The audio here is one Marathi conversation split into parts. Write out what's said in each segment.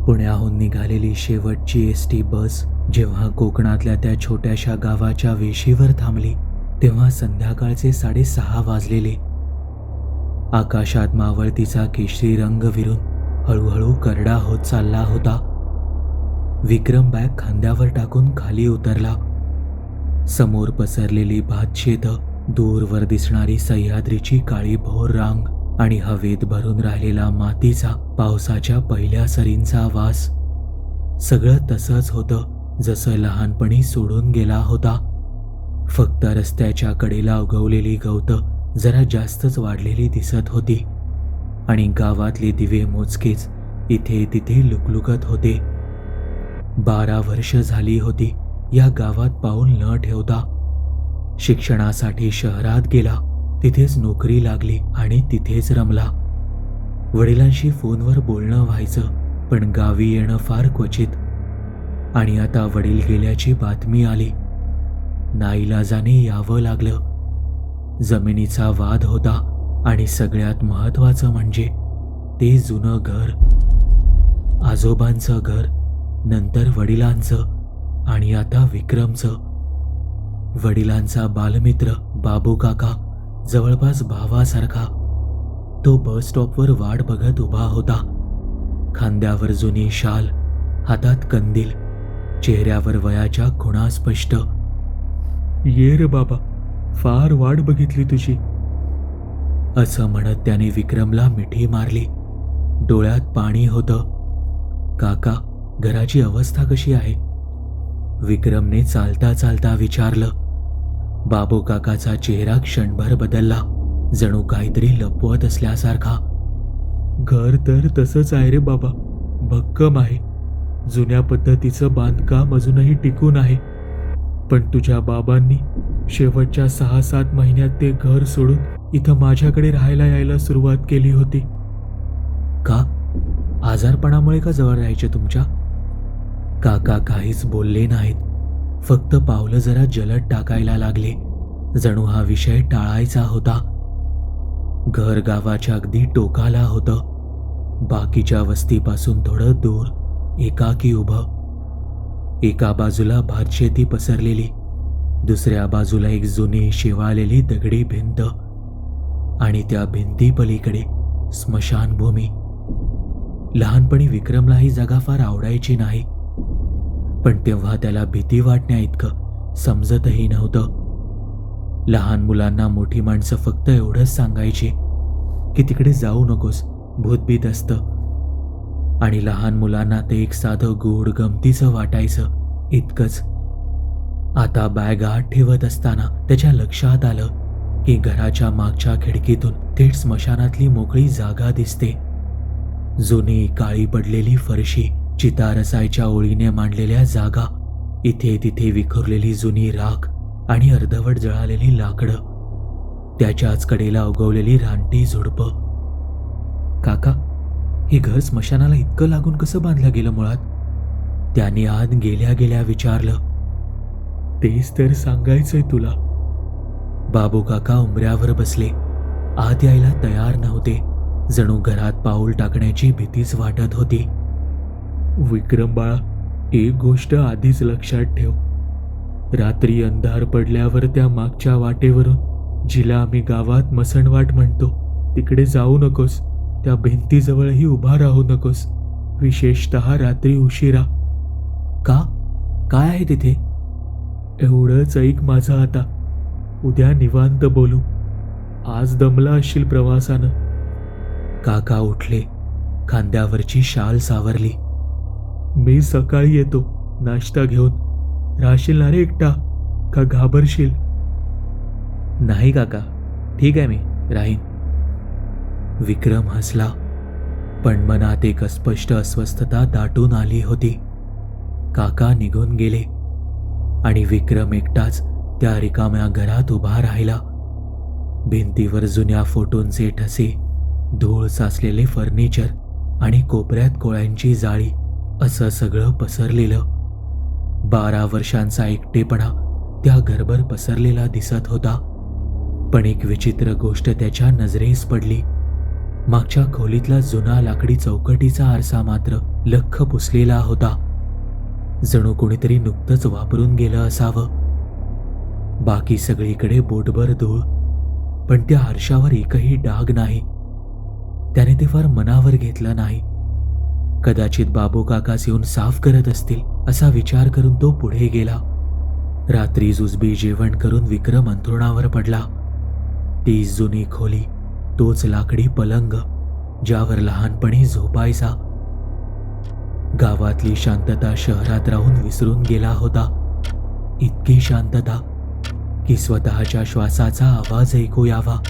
पुण्याहून निघालेली शेवटची एसटी बस जेव्हा कोकणातल्या त्या छोट्याशा गावाच्या वेशीवर थांबली तेव्हा संध्याकाळचे 6:30 वाजलेले. आकाशात मावळतीचा केशरी रंग विरून हळूहळू करडा होत चालला होता. विक्रम बॅग खांद्यावर टाकून खाली उतरला. समोर पसरलेली भातशेतं, दूरवर दिसणारी सह्याद्रीची काळी भोर रांग आणि हवेत भरून राहिलेला मातीचा पावसाच्या पहिल्या सरींचा वास, सगळं तसंच होतं जसं लहानपणी सोडून गेला होता. फक्त रस्त्याच्या कडेला उगवलेली गवतं जरा जास्तच वाढलेली दिसत होती आणि गावातले दिवे मोजकेच इथे तिथे लुकलुकत होते. 12 वर्ष झाली होती या गावात पाऊल न ठेवता. शिक्षणासाठी शहरात गेला, तिथेच नोकरी लागली आणि तिथेच रमला. वडिलांशी फोनवर बोलणं व्हायचं, पण गावी येणं फार क्वचित. आणि आता वडील गेल्याची बातमी आली. नाईलाजाने यावं लागलं. जमिनीचा वाद होता आणि सगळ्यात महत्त्वाचं म्हणजे ते जुनं घर, आजोबांचं घर, नंतर वडिलांचं आणि आता विक्रमचं. वडिलांचा बालमित्र बाबू काका, जवळपास भावासारखा, तो बस स्टॉपवर वाट बघत उभा होता. खांद्यावर जुनी शाल, हातात कंदील, चेहऱ्यावर वयाच्या खुणा स्पष्ट. "ये रे बाबा, फार वाट बघितली तुझी," असं म्हणत त्याने विक्रमला मिठी मारली. डोळ्यात पाणी होतं. "काका, घराची अवस्था कशी आहे?" विक्रमने चालता चालता विचारलं. बाबू काकाचा चेहरा क्षणभर बदलला, जणू काहीतरी लपवत असल्यासारखा. "घर तर तसंच आहे रे बाबा, भक्कम आहे. जुन्या पद्धतीचं बांधकाम अजूनही टिकून आहे. पण तुझ्या बाबांनी शेवटच्या 6-7 महिन्यात ते घर सोडून इथं माझ्याकडे राहायला यायला सुरुवात केली होती." "का? आजारपणामुळे का जवळ राहायचे तुमच्या?" काका काहीच बोलले नाहीत, फक्त पावलं जरा जलद टाकायला लागले, जणू हा विषय टाळायचा होता. घर गावाच्या अगदी टोकाला होतं. बाकीच्या वस्तीपासून थोडं दूर एकाकी उभं. एका बाजूला भातशेती पसरलेली, दुसऱ्या बाजूला एक जुनी शेवाळलेली दगडी भिंत आणि त्या भिंतीपलीकडे स्मशानभूमी. लहानपणी विक्रमला ही जागा फार आवडायची नाही, पण तेव्हा त्याला भीती वाटण्या इतकं समजतही नव्हतं. लहान मुलांना मोठी माणसं फक्त एवढंच सांगायची की तिकडे जाऊ नकोस, भूतभीत असतं. आणि लहान मुलांना ते एक साधं गूढ गमतीचं वाटायचं, इतकंच. आता बॅग आत ठेवत असताना त्याच्या लक्षात आलं की घराच्या मागच्या खिडकीतून थेट स्मशानातली मोकळी जागा दिसते. जुनी काळी पडलेली फरशी, चितारसायच्या ओळीने मांडलेल्या जागा, इथे तिथे विखुरलेली जुनी राख आणि अर्धवट जळालेली लाकडं, त्याच्याच कडेला उगवलेली रानटी झुडपं. "काका, हे घर स्मशानाला इतकं लागून कसं बांधलं गेलं मुळात?" त्याने आत गेल्या गेल्या विचारलं. "तेच तर सांगायचंय तुला." बाबू काका उंबऱ्यावर बसले, आत यायला तयार नव्हते, जणू घरात पाऊल टाकण्याची भीतीच वाटत होती. "विक्रम बाळा, एक गोष्ट आधीच लक्षात ठेव. रात्री अंधार पडल्यावर त्या मागच्या वाटेवरून, जिला आम्ही गावात मसणवाट म्हणतो, तिकडे जाऊ नकोस. त्या भिंतीजवळही उभा राहू नकोस, विशेषतः रात्री उशिरा." "का? काय आहे तिथे?" "एवढंच ऐक माझं आता. उद्या निवांत बोलू. आज दमला असशील प्रवासानं." काका उठले, खांद्यावरची शाल सावरली. "मी सकाळी येतो नाश्ता घेऊन. राहशील ना रे एकटा, का घाबरशील?" "नाही काका, ठीक आहे, मी राहीन." विक्रम हसला, पण मनात एक अस्पष्ट अस्वस्थता दाटून आली होती. काका निघून गेले आणि विक्रम एकटाच त्या रिकाम्या घरात उभा राहिला. भिंतीवर जुन्या फोटोंचे ठसे, धूळ साचलेले फर्निचर आणि कोपऱ्यात कोळ्यांची जाळी, असं सगळं पसरलेलं. 12 वर्षांचा एकटेपणा त्या घरभर पसरलेला दिसत होता. पण एक विचित्र गोष्ट त्याच्या नजरेस पडली. मागच्या खोलीतला जुना लाकडी चौकटीचा आरसा मात्र लख्ख पुसलेला होता. जणू कोणीतरी नुकतंच वापरून गेलं असावं. बाकी सगळीकडे बोटभर धूळ, पण त्या आरशावर एकही डाग नाही. त्याने ते फार मनावर घेतलं नाही. कदाचित बाबू काकाच येऊन साफ करत असतील असा विचार करून तो पुढे गेला. रात्री जुजबी जेवण करून विक्रम अंथरुणावर पडला. तीच जुनी खोली, तोच लाकडी पलंग ज्यावर लहानपणी झोपायचा. गावातली शांतता शहरात राहून विसरून गेला होता. इतकी शांतता की स्वतःच्या श्वासाचा आवाज ऐकू यावा.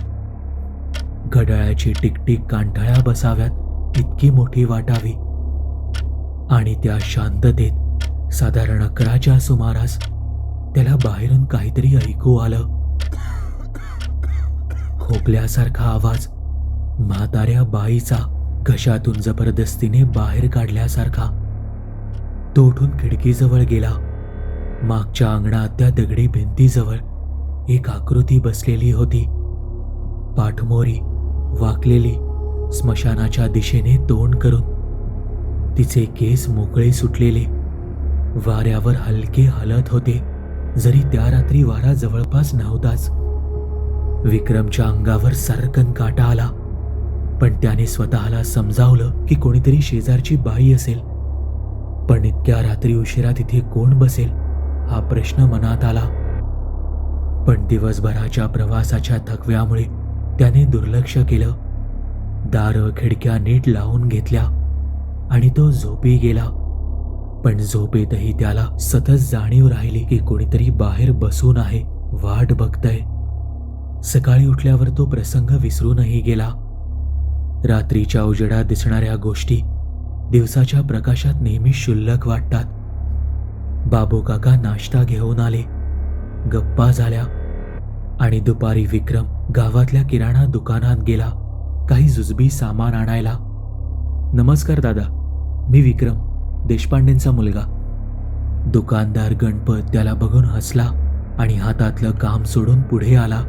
घड्याळाची टिकटिक कांठाळ्या बसाव्यात इतकी मोठी वाटावी. आणि त्या शांततेत साधारण 11च्या सुमारास त्याला बाहेरून काहीतरी ऐकू आलं. खोकल्यासारखा आवाज, म्हाताऱ्या बाईचा, घशातून जबरदस्तीने बाहेर काढल्यासारखा. तो उठून खिडकीजवळ गेला. मागच्या अंगणात त्या दगडी भिंतीजवळ एक आकृती बसलेली होती. पाठमोरी, वाकलेली, स्मशानाच्या दिशेने तोंड करून. तिचे केस मोकळे सुटलेले, वाऱ्यावर हलके हलत होते, जरी त्या रात्री वारा जवळपास नव्हताच. विक्रमच्या अंगावर सरकन काटा आला, पण त्याने स्वतःला समजावलं की कोणीतरी शेजारची बाई असेल. पण इतक्या रात्री उशिरा तिथे कोण बसेल हा प्रश्न मनात आला. पण दिवसभराच्या प्रवासाच्या थकव्यामुळे त्याने दुर्लक्ष केलं. दारं खिडक्या नीट लावून घेतल्या आणि तो झोपी गेला. पण झोपेतही त्याला सतत जाणीव राहिली की कोणीतरी बाहेर बसून आहे, वाट बघतय. सकाळी उठल्यावर तो प्रसंग विसरूनही गेला. रात्रीच्या उजेडात दिसणाऱ्या गोष्टी दिवसाच्या प्रकाशात नेहमी क्षुल्लक वाटतात. बाबू काका नाश्ता घेऊन आले, गप्पा झाल्या आणि दुपारी विक्रम गावातल्या किराणा दुकानात गेला काही जुजबी सामान आणायला. नमस्कार दादा, मी विक्रम, देशपांडेंचा मुलगा. दुकानदार गणपत त्याला बघून हसला आणि हातातलं काम सोडून पुढे आला.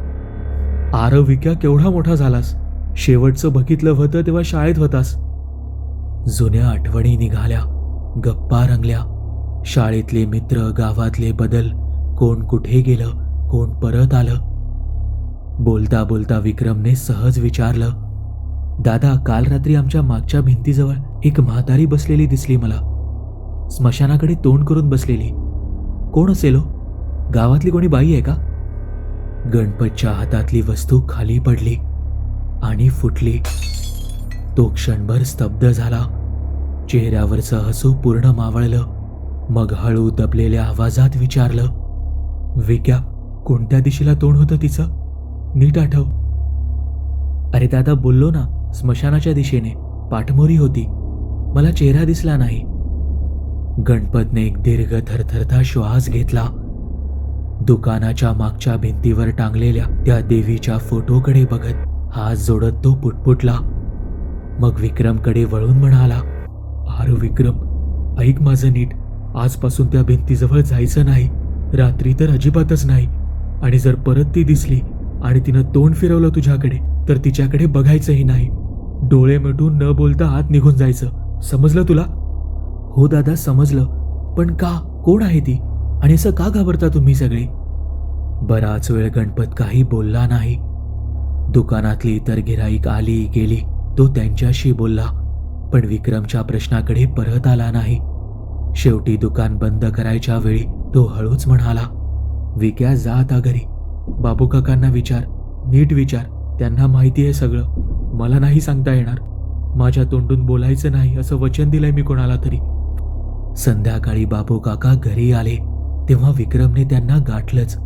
आरव विक्या, केवढा मोठा झालास. शेवटचं बघितलं होतं तेव्हा शाळेत होतास. जुन्या आठवणी निघाल्या, गप्पा रंगल्या. शाळेतले मित्र, गावातले बदल, कोण कुठे गेलं, कोण परत आलं. बोलता बोलता विक्रमने सहज विचारलं, दादा, काल रात्री आमच्या मागच्या भिंतीजवळ एक म्हातारी बसलेली दिसली मला. स्मशानाकडे तोंड करून बसलेली. कोण असेल हो? गावातली कोणी बाई आहे का? गणपतच्या हातातली वस्तू खाली पडली आणि फुटली. तो क्षणभर स्तब्ध झाला. चेहऱ्यावरचं हसू पूर्ण मावळलं. मग हळू दबलेल्या आवाजात विचारलं, विक्या, कोणत्या दिशेला तोंड होतं तिचं? नीट आठव. अरे दादा, बोललो ना, स्मशानाच्या दिशेने. पाठमोरी होती, मला चेहरा दिसला नाही. गणपतने एक दीर्घ थरथरता श्वास घेतला. दुकानाच्या मागच्या भिंतीवर टांगलेल्या त्या देवीच्या फोटोकडे बघत हात जोडत तो पुटपुटला. मग विक्रमकडे वळून म्हणाला, अरे विक्रम, ऐक माझं नीट. आजपासून त्या भिंतीजवळ जायचं नाही, रात्री तर अजिबातच नाही. आणि जर परत ती दिसली आणि तिनं तोंड फिरवलं तुझ्याकडे तर तिच्याकडे बघायचंही नाही. डोळे मिटून न बोलता आत निघून जायचं. समजलं तुला? हो दादा, समजलं. पण का? कोण आहे ती? आणि असं का घाबरता तुम्ही सगळे? बराच वेळ गणपत काही बोलला नाही. दुकानातली इतर गिऱ्हाईक आली गेली, तो त्यांच्याशी बोलला, पण विक्रमच्या प्रश्नाकडे परत आला नाही. शेवटी दुकान बंद करायच्या वेळी तो हळूच म्हणाला, विक्या, जा आता घरी. बाबू काकांना विचार, नीट विचार. त्यांना माहिती आहे सगळं. मला नाही सांगता येणार. माझ्या तोंडून बोलायचं नाही असं वचन दिलंय मी कोणाला तरी. संध्याकाळी बाबू काका घरी आले तेव्हा विक्रमने त्यांना गाठलंच.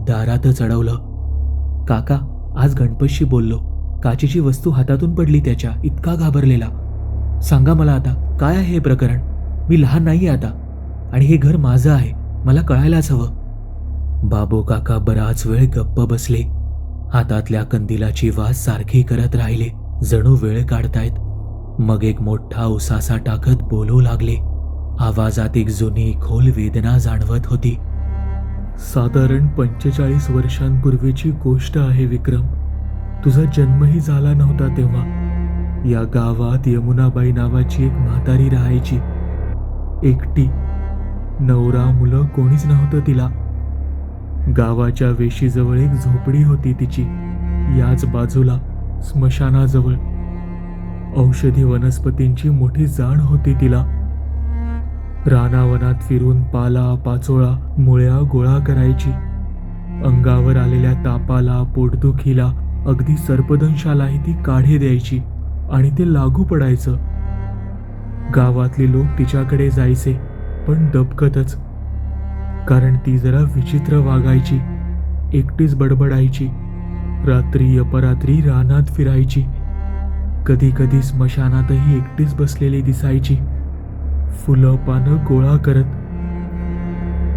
दारातच अडवलं. काका, आज गणपतशी बोललो. काचेची वस्तू हातातून पडली त्याच्या. इतका घाबरलेला. सांगा मला आता, काय आहे हे प्रकरण? मी लहान नाही आता आणि हे घर माझं आहे. मला कळायलाच हवं. बाबू काका बराच वेळ गप्प बसले. हातातल्या कंदिलाची वास सारखी करत राहिले, जणू वेळ काढतायत. मग एक मोठा उसासा टाकत बोलू लागले. आवाजात एक जुनी खोल वेदना जाणवत होती. साधारण 45 वर्षांपूर्वीची गोष्ट आहे विक्रम. तुझा जन्मही झाला नव्हता तेव्हा. या गावात यमुनाबाई नावाची एक म्हातारी राहायची, एकटी. नवरा मुलं कोणीच नव्हतं तिला. गावाच्या वेशीजवळ एक झोपडी होती तिची, याच बाजूला स्मशानाजवळ. औषधी वनस्पतींची मोठी जाण होती तिला. रानावनात फिरून पाला पाचोळा मुळ्या गोळा करायची. अंगावर आलेल्या तापाला, पोटदुखीला, अगदी सर्पदंशालाही ती काढे द्यायची आणि ते लागू पडायचं. गावातले लोक तिच्याकडे जायचे, पण दबकतच. कारण ती जरा विचित्र वागायची, एकटीच बडबडायची, रात्री अपरात्री रानात फिरायची, कधी कधी स्मशानातही एकटीच बसलेली दिसायची, फुलं पानं गोळा करत.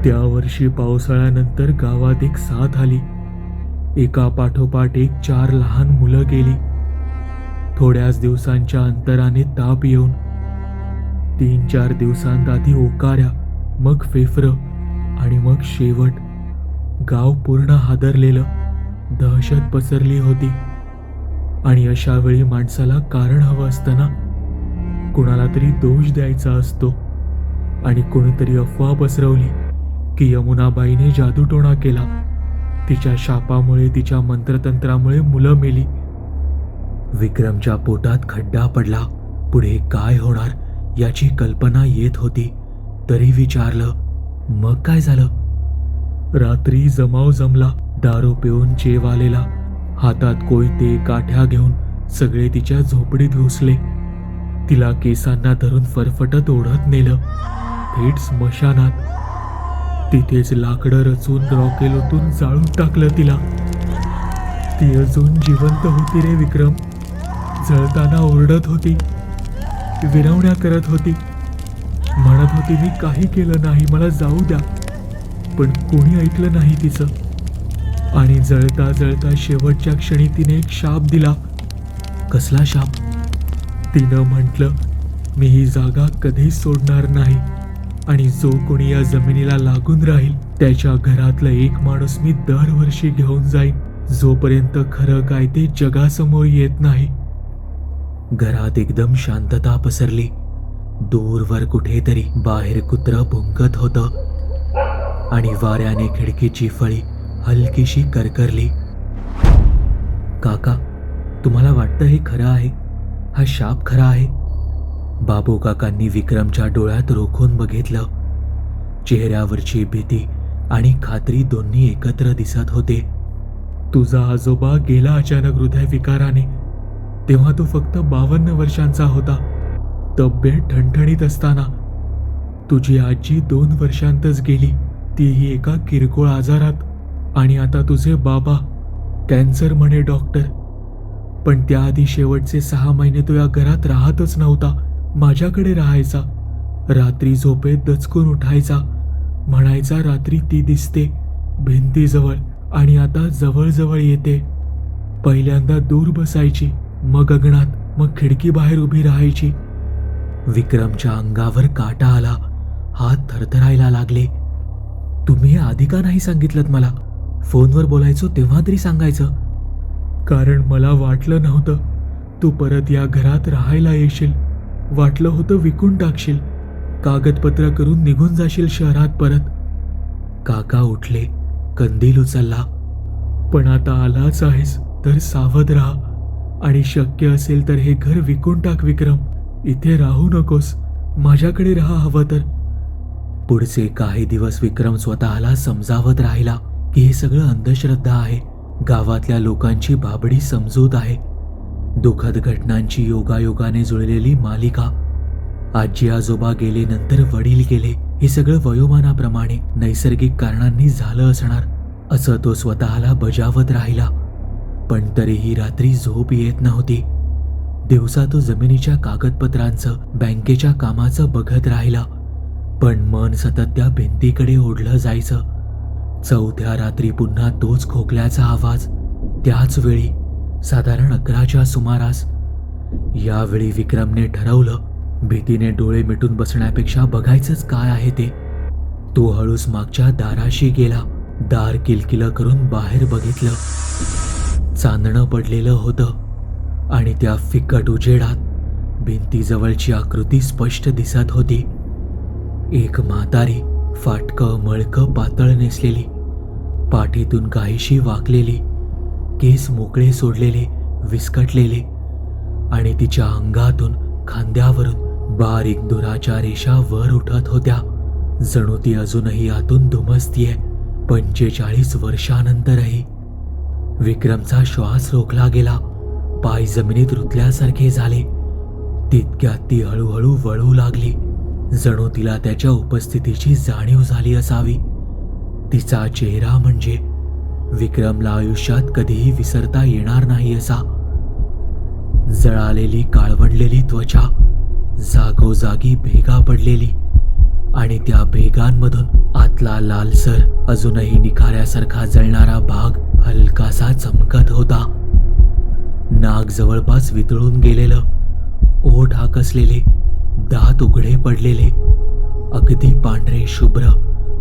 त्या वर्षी पावसाळ्यानंतर गावात एक साथ आली. एका पाठोपाठ एक 4 लहान मुलं गेली. थोड्याच दिवसांच्या अंतराने ताप येऊन. 3-4 दिवसांत आधी ओकाऱ्या, मग फेफरं आणि मग शेवट. गाव पूर्ण हादरलेलं, दहशत पसरली होती. आणि अशा वेळी माणसाला कारण हवं असतं ना. कुणाला तरी दोष द्यायचा असतो. आणि कोणीतरी अफवा पसरवली की यमुनाबाईने जादूटोणा केला, तिच्या शापामुळे, तिच्या मंत्रतंत्रामुळे मुलं मेली. विक्रमच्या पोटात खड्डा पडला. पुढे काय होणार याची कल्पना येत होती. तरी विचारलं, मग काय झालं? रात्री जमाव जमला. दारू पिऊन जेव आलेला, हातात कोयते काठ्या घेऊन सगळे तिच्या झोपडीत घुसले. तिला केसांना धरून फरफटत ओढत नेलं थेट स्मशानात. तिथेच लाकडं रचून रॉकेलतून जाळून टाकलं तिला. ती अजून जिवंत होती रे विक्रम. जळताना ओरडत होती, विनवण्या करत होती, म्हणत होती मी काही केलं नाही, मला जाऊ द्या. पण कोणी ऐकलं नाही तिचं. आणि जळता जळता शेवटच्या क्षणी तिने एक शाप दिला. कसला शाप? तिनं म्हटलं, मी ही जागा कधीच सोडणार नाही आणि जो कोणी या जमिनीला लागून राहील त्याच्या घरातला एक माणूस मी दरवर्षी घेऊन जाईन, जोपर्यंत खरं काय ते जगासमोर येत नाही. घरात एकदम शांतता पसरली. दूरवर कुठेतरी बाहेर कुत्रं भुंकत होतं आणि वाऱ्याने खिडकीची फळी हलकीशी करकरली. काका, तुम्हाला वाटतं हे खरं आहे? हा शाप खरा आहे? बाबू काकांनी विक्रमच्या डोळ्यात रोखून बघितलं. चेहऱ्यावरची भीती आणि खात्री दोन्ही एकत्र दिसत होते. तुझा आजोबा गेला अचानक हृदयविकाराने. तेव्हा तो फक्त 52 वर्षांचा होता, तब्येत ठणठणीत असताना. तुझी आजी 2 वर्षांतच गेली, तीही एका किरकोळ आजारात. आणि आता तुझे बाबा, कॅन्सर म्हणे डॉक्टर. पण त्याआधी शेवटचे 6 महिने तो या घरात राहतच नव्हता, माझ्याकडे राहायचा. रात्री झोपेत दचकून उठायचा, म्हणायचा रात्री ती दिसते भिंतीजवळ आणि आता जवळजवळ येते. पहिल्यांदा दूर बसायची, मग अंगणात, मग खिडकी बाहेर उभी राहायची. विक्रमच्या अंगावर काटा आला, हात थरथरायला लागले. तुम्ही आधी का नाही सांगितलं मला? फोनवर बोलायचो तेव्हा तरी सांगायचं. कारण मला वाटलं नव्हतं तू परत या घरात राहायला येशील. वाटलं होतं विकून टाकशील, कागदपत्र करून निघून जाशील शहरात परत. काका उठले, कंदील उचलला. पण आता आलाच आहेस तर सावध राहा आणि शक्य असेल तर हे घर विकून टाक विक्रम. इथे राहू नकोस, माझ्याकडे राहा हवं तर. पुढचे काही दिवस विक्रम स्वतःला समजावत राहिला की हे सगळं अंधश्रद्धा आहे, गावातल्या लोकांची बाबडी समजूत आहे, दुःखद घटनांची योगायोगाने जुळलेली मालिका. आजी आजोबा गेले, नंतर वडील गेले, हे सगळं वयोमानाप्रमाणे नैसर्गिक कारणांनी झालं असणार असं तो स्वतःला बजावत राहिला. पण तरीही रात्री झोप येत नव्हती. दिवसा तो जमिनीच्या कागदपत्रांचं, बँकेच्या कामाचं बघत राहिला, पण मन सतत त्या भिंतीकडे ओढलं जायचं. चौथ्या रात्री पुन्हा तोच खोकल्याचा आवाज, त्याच वेळी, साधारण 11च्या सुमारास. यावेळी विक्रमने ठरवलं, भीतीने डोळे मिटून बसण्यापेक्षा बघायचंच काय आहे ते. तो हळूच मागच्या दाराशी गेला. दार किलकिलं करून बाहेर बघितलं. चांदणं पडलेलं होतं आणि त्या फिकट उजेडात भिंतीजवळची आकृती स्पष्ट दिसत होती. एक म्हातारी, फाटकं मळकं पातळ नेसलेली, पाठीतून काहीशी वाकलेली, केस मोकळे सोडलेले, विस्कटलेले, आणि तिच्या अंगातून खांद्यावरून बारीक दुराच्या रेषा वर उठत होत्या. जणू ती अजूनही आतून धुमसतीये. 45 वर्षानंतरही. विक्रमचा श्वास रोखला गेला. पाय जमिनीत रुतल्यासारखे झाले. तितक्यात ती हळूहळू वळू लागली. जणू तिला त्याच्या उपस्थितीची जाणीव झाली असावी. तिचा चेहरा म्हणजे विक्रमला आयुष्यात कधीही विसरता येणार नाही असा. जळालेली काळवंडलेली त्वचा, जागोजागी भेगा पडलेली, आणि त्या भेगांमधून आतला लालसर, अजूनही निखाऱ्यासारखा जळणारा भाग हलकासा चमकत होता. नाक जवळपास वितळून गेलेलं, ओठ आकसलेले, दात उघडे पडलेले, अगदी पांढरे शुभ्र,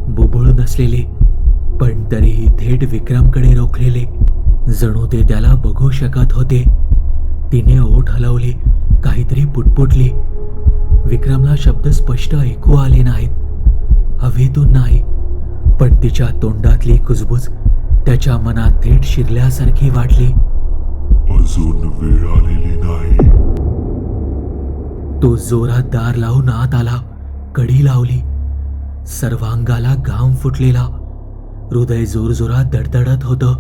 बुबुळ नसलेले, पण तरीही थेट विक्रमकडे रोखलेले. जणू ते त्याला बघू शकत होते. तिने ओठ हलवले, काहीतरी पुटपुटली. विक्रमला शब्द स्पष्ट ऐकू आले नाहीत. हवेतून नाही, पण तिच्या तोंडातली कुजबूज त्याच्या मनात थेट शिरल्यासारखी वाटली. अजून वेळ आलेली नाही. तो जोरात दार लावून आत आला. कडी लावली. सर्वांगाला घाम फुटलेला. हृदय जोरजोरात धडधडत होतं.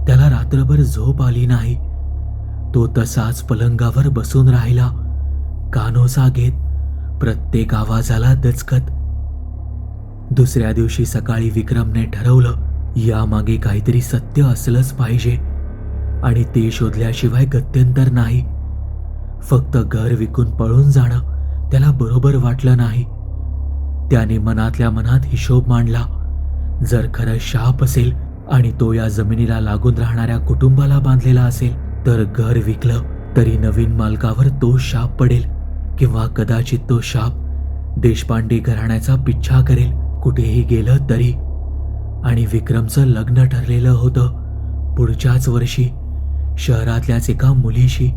त्याला रात्रभर झोप आली नाही. तो तसाच पलंगावर बसून राहिला, कानोसा घेत, प्रत्येक आवाजाला दचकत. दुसऱ्या दिवशी सकाळी विक्रमने ठरवलं, यामागे काहीतरी सत्य असलंच पाहिजे, आणि ते शोधल्याशिवाय गत्यंतर नाही. फक्त घर विकून पळून जाणं त्याला बरोबर वाटलं नाही. त्याने मनातल्या मनात हिशोब मांडला. जर खरं शाप असेल आणि तो या जमिनीला लागून राहणाऱ्या कुटुंबाला बांधलेला असेल, तर घर विकलं तरी नवीन मालकावर तो शाप पडेल, किंवा कदाचित तो शाप देशपांडे घराण्याचा पिच्छा करेल कुठेही गेलं तरी. आणि विक्रमचं लग्न ठरलेलं होतं पुढच्याच वर्षी शहरातल्याच एका मुलीशी.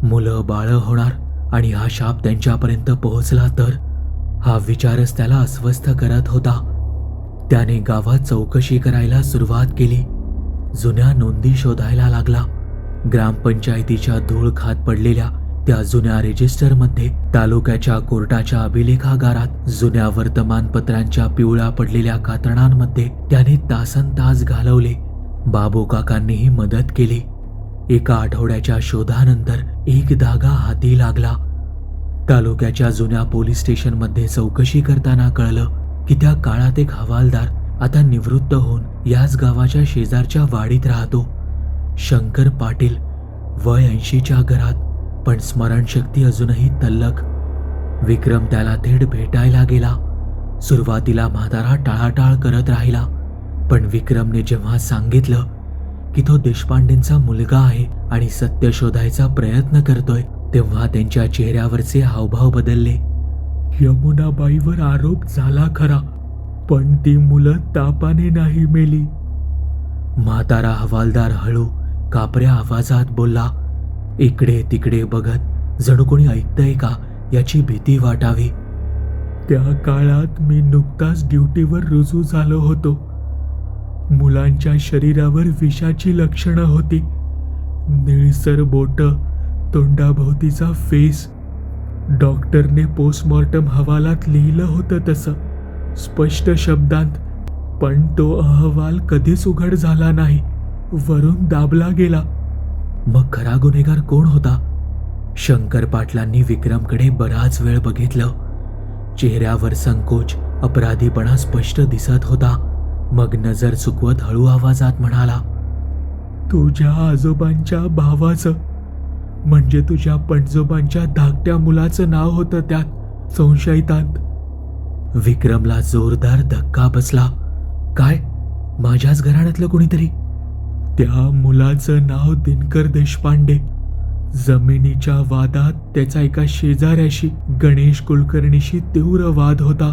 मुलं बाळं होणार, आणि हा शाप त्यांच्यापर्यंत पोहोचला तर. हा विचारच त्याला अस्वस्थ करत होता. त्याने गावात चौकशी करायला सुरुवात केली. जुन्या नोंदी शोधायला लागला. ग्रामपंचायतीच्या धूळ खात पडलेल्या त्या जुन्या रेजिस्टरमध्ये, तालुक्याच्या कोर्टाच्या अभिलेखागारात, जुन्या वर्तमानपत्रांच्या पिवळ्या पडलेल्या कातरणांमध्ये त्याने तासनतास घालवले. बाबू काकांनीही मदत केली. एका आठवड्याच्या शोधानंतर एक धागा हाती लागला. तालुक्याच्या जुन्या पोलीस स्टेशनमध्ये चौकशी करताना कळलं की त्या काळात एक हवालदार आता निवृत्त होऊन याच गावाच्या शेजारच्या वाडीत राहतो. शंकर पाटील, वय 80च्या घरात, पण स्मरणशक्ती अजूनही तल्लख. विक्रम त्याला थेट भेटायला गेला. सुरुवातीला म्हातारा टाळाटाळ करत राहिला, पण विक्रमने जेव्हा सांगितलं की तो देशपांडेंचा मुलगा आहे आणि सत्य शोधायचा प्रयत्न करतोय, तेव्हा त्यांच्या चेहऱ्यावरचे हावभाव बदलले. यमुनाबाईवर आरोप झाला खरा, पण ती मुलं तापाने नाही मेली. म्हातारा हवालदार हळू, कापऱ्या आवाजात बोलला, इकडे तिकडे बघत, जणू कोणी ऐकतंय का याची भीती वाटावी. त्या काळात मी नुकताच ड्युटीवर रुजू झालो होतो. मुलांच्या शरीरावर विषाची लक्षणं होती. निळसर बोट, तोंडाभोवतीचा फेस. डॉक्टरने पोस्टमॉर्टम अहवालात लिहिलं होतं तसं, स्पष्ट शब्दांत. पण तो अहवाल कधीच उघड झाला नाही, वरून दाबला गेला. मग खरा गुन्हेगार कोण होता? शंकर पाटलांनी विक्रमकडे बराच वेळ बघितलं. चेहऱ्यावर संकोच, अपराधीपणा स्पष्ट दिसत होता. मग नजर चुकवत हळू आवाजात म्हणाला, तुझ्या आजोबांच्या भावाचं, म्हणजे तुझ्या पणजोबांच्या धाकट्या मुलाचं नाव होतं त्यात संशयितांत. विक्रमला जोरदार धक्का बसला. काय? माझ्याच घराण्यातलं कोणीतरी? त्या मुलाचं नाव दिनकर देशपांडे. जमिनीच्या वादात त्याचा एका शेजाऱ्याशी, गणेश कुलकर्णीशी तीव्र वाद होता.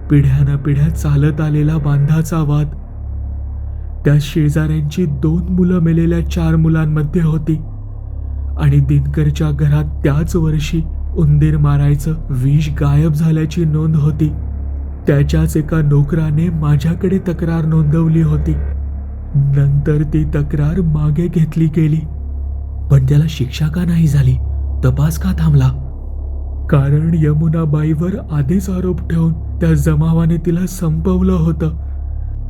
पिढ्यानं पिढ्या चालत आलेला बांधाचा वाद. त्या शेजाऱ्यांची 2 मुलं मेलेल्या 4 मुलांमध्ये होती. आणि दिनकरच्या घरात त्याच वर्षी उंदीर मारायचं विष गायब झाल्याची नोंद होती. त्याच्याच एका नोकराने माझ्याकडे तक्रार नोंदवली होती. नंतर ती तक्रार मागे घेतली गेली. पण त्याला शिक्षा का नाही झाली? तपास का थांबला? कारण यमुनाबाईवर आधीच आरोप ठेवून त्या जमावाने तिला संपवलं होतं.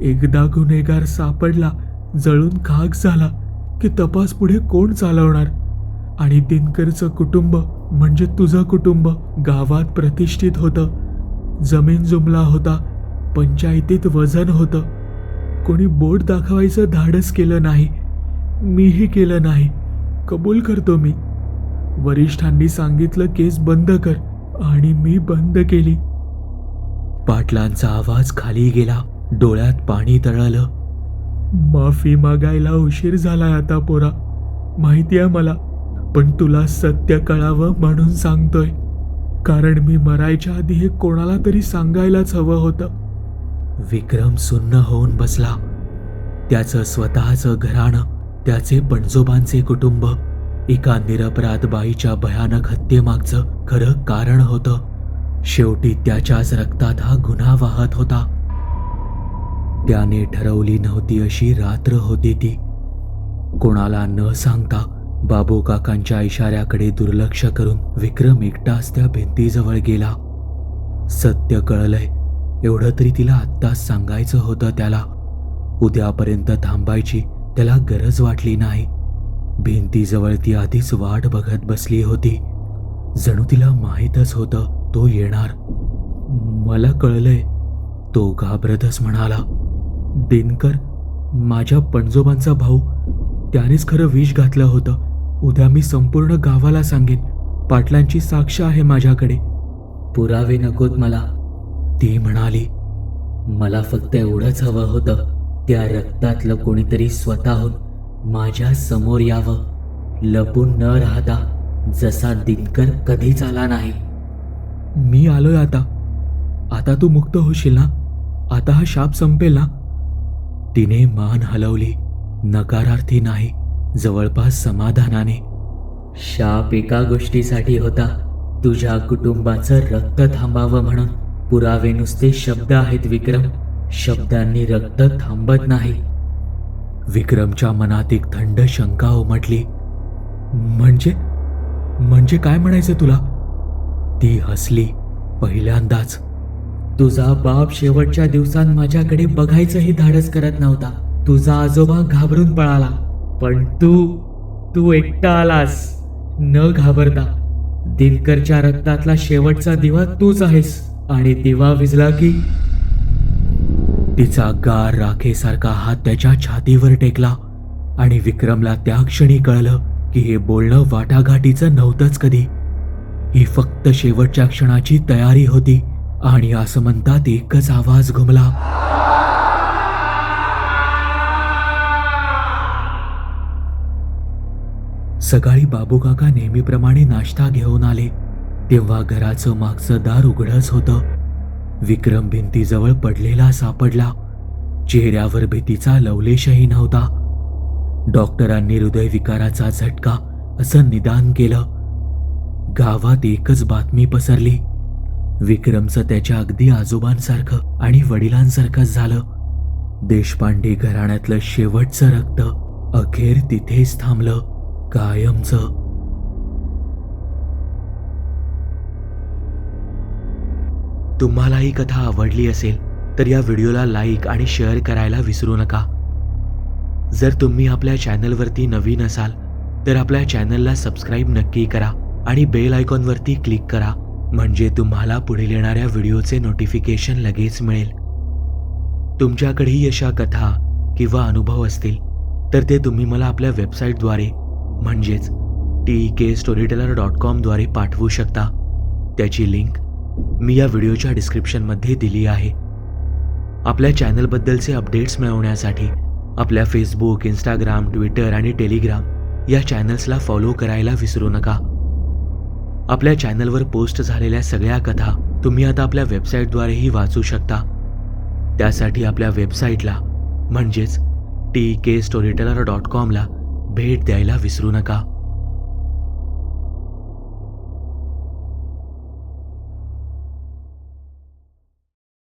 एकदा गुन्हेगार सापडला, जळून खाक झाला की तपास पुढे कोण चालवणार? आणि दिनकरचं कुटुंब म्हणजे तुझं कुटुंब गावात प्रतिष्ठित होतं. जमीन जुमला होता, पंचायतीत वजन होतं. कोणी बोट दाखवायचं धाडस केलं नाही. मीही केलं नाही. कबूल करतो मी. वरिष्ठांनी सांगितलं केस बंद कर आणि मी बंद केली. पाटलांचा आवाज खाली गेला. डोळ्यात पाणी तळालं. माफी मागायला उशीर झालाय आता पोरा, माहितीये मला. पण तुला सत्य कळावं म्हणून सांगतोय. कारण मी मरायच्या आधी हे कोणाला तरी सांगायलाच हवं होतं. विक्रम सुन्न होऊन बसला. त्याचं स्वतःचं घराणं, त्याचे पणजोबांचे कुटुंब एका निरपराध बाईच्या भयानक हत्येमागचं खरं कारण होतं. शेवटी त्याच्याच रक्तात हा गुन्हा वाहत होता. त्याने ठरवली नव्हती अशी रात्र होती ती. कोणाला न सांगता बाबू काकांच्या इशाऱ्याकडे दुर्लक्ष करून विक्रम एकटाच त्या भिंतीजवळ गेला. सत्य कळलंय एवढं तरी तिला आत्ताच सांगायचं होतं त्याला. उद्यापर्यंत थांबायची त्याला गरज वाटली नाही. भिंतीजवळ ती आधीच वाट बघत बसली होती. जणू तिला माहीतच होतं तो येणार. मला कळलंय, तो घाबरतच म्हणाला. दिनकर माझ्या पणजोबांचा भाऊ, त्यानेच खरं विष घातलं होतं. उद्या मी संपूर्ण गावाला सांगेन. पाटलांची साक्ष आहे माझ्याकडे. पुरावे नकोत मला, ती म्हणाली. मला फक्त एवढंच हवं होतं, त्या रक्तातलं कोणीतरी स्वतःहून माझ्या समोर यावं, लपून न राहता, जसा दिनकर कधीच आला नाही. मी आलोय आता. आता तू मुक्त होशील ना? आता हा शाप संपेल ना? तिने मान हलवली. नकारार्थी नाही, जवळपास समाधानाने. शाप एका गोष्टीसाठी होता, तुझ्या कुटुंबाचं रक्त थांबावं म्हणून. पुरावे नुसते शब्द आहेत विक्रम, शब्दांनी रक्त थांबत नाही. विक्रमच्या मनात एक थंड शंका उमटली. म्हणजे काय म्हणायचं तुला? ती हसली पहिल्यांदाच. तुझा बाप शेवटच्या दिवसात माझ्याकडे बघायचंही धाडस करत नव्हता. तुझा आजोबा घाबरून पळाला, पण तू एकटा आलास न घाबरता. दिनकरच्या रक्तातला शेवटचा दिवा तूच आहेस, आणि दिवा विझला की तिचा गार राखेसारखा हात त्याच्या छातीवर टेकला. आणि विक्रमला त्या क्षणी कळलं की हे बोलणं वाटाघाटीचं नव्हतंच कधी. ही फक्त शेवटच्या क्षणाची तयारी होती. आणि असं म्हणतात एकच आवाज घुमला. सकाळी बाबू काका नेहमीप्रमाणे नाश्ता घेऊन आले. तेव्हा घराचं मागचं दार उघडच होतं. विक्रम भिंतीजवळ पडलेला सापडला. चेहऱ्यावर भीतीचा लवलेशही नव्हता. डॉक्टरांनी हृदयविकाराचा झटका असं निदान केलं. गावात एकच बातमी पसरली. विक्रमचं त्याच्या अगदी आजोबांसारखं आणि वडिलांसारखंच झालं. देशपांडे घराण्यातलं शेवटचं रक्त अखेर तिथेच थांबलं, कायमचं. तुम्हाला ही कथा आवडली असेल तर या व्हिडिओला लाईक आणि शेअर करायला विसरू नका. जर तुम्ही आपल्या चॅनलवरती नवीन असाल तर आपल्या चॅनलला सबस्क्राईब नक्की करा आणि बेल आयकॉनवरती क्लिक करा, म्हणजे तुम्हाला पुढील येणाऱ्या व्हिडिओचे नोटिफिकेशन लगेच मिळेल. तुमच्याकडेही अशा कथा किंवा अनुभव असतील तर ते तुम्ही मला आपल्या वेबसाईटद्वारे म्हणजेच TEKStoryteller.com द्वारे पाठवू शकता. त्याची लिंक मी या व्हिडिओच्या डिस्क्रिप्शनमध्ये दिली आहे. आपल्या चॅनलबद्दलचे अपडेट्स मिळवण्यासाठी आपल्या फेसबुक, इंस्टाग्राम, ट्विटर आणि टेलिग्राम या चॅनल्सला फॉलो करायला विसरू नका. आपल्या चॅनलवर पोस्ट झालेल्या सगळ्या कथा तुम्ही आता आपल्या वेबसाईटद्वारेही वाचू शकता. त्यासाठी आपल्या वेबसाईटला म्हणजेच TEKStoryteller.com ला भेट द्यायला विसरू नका.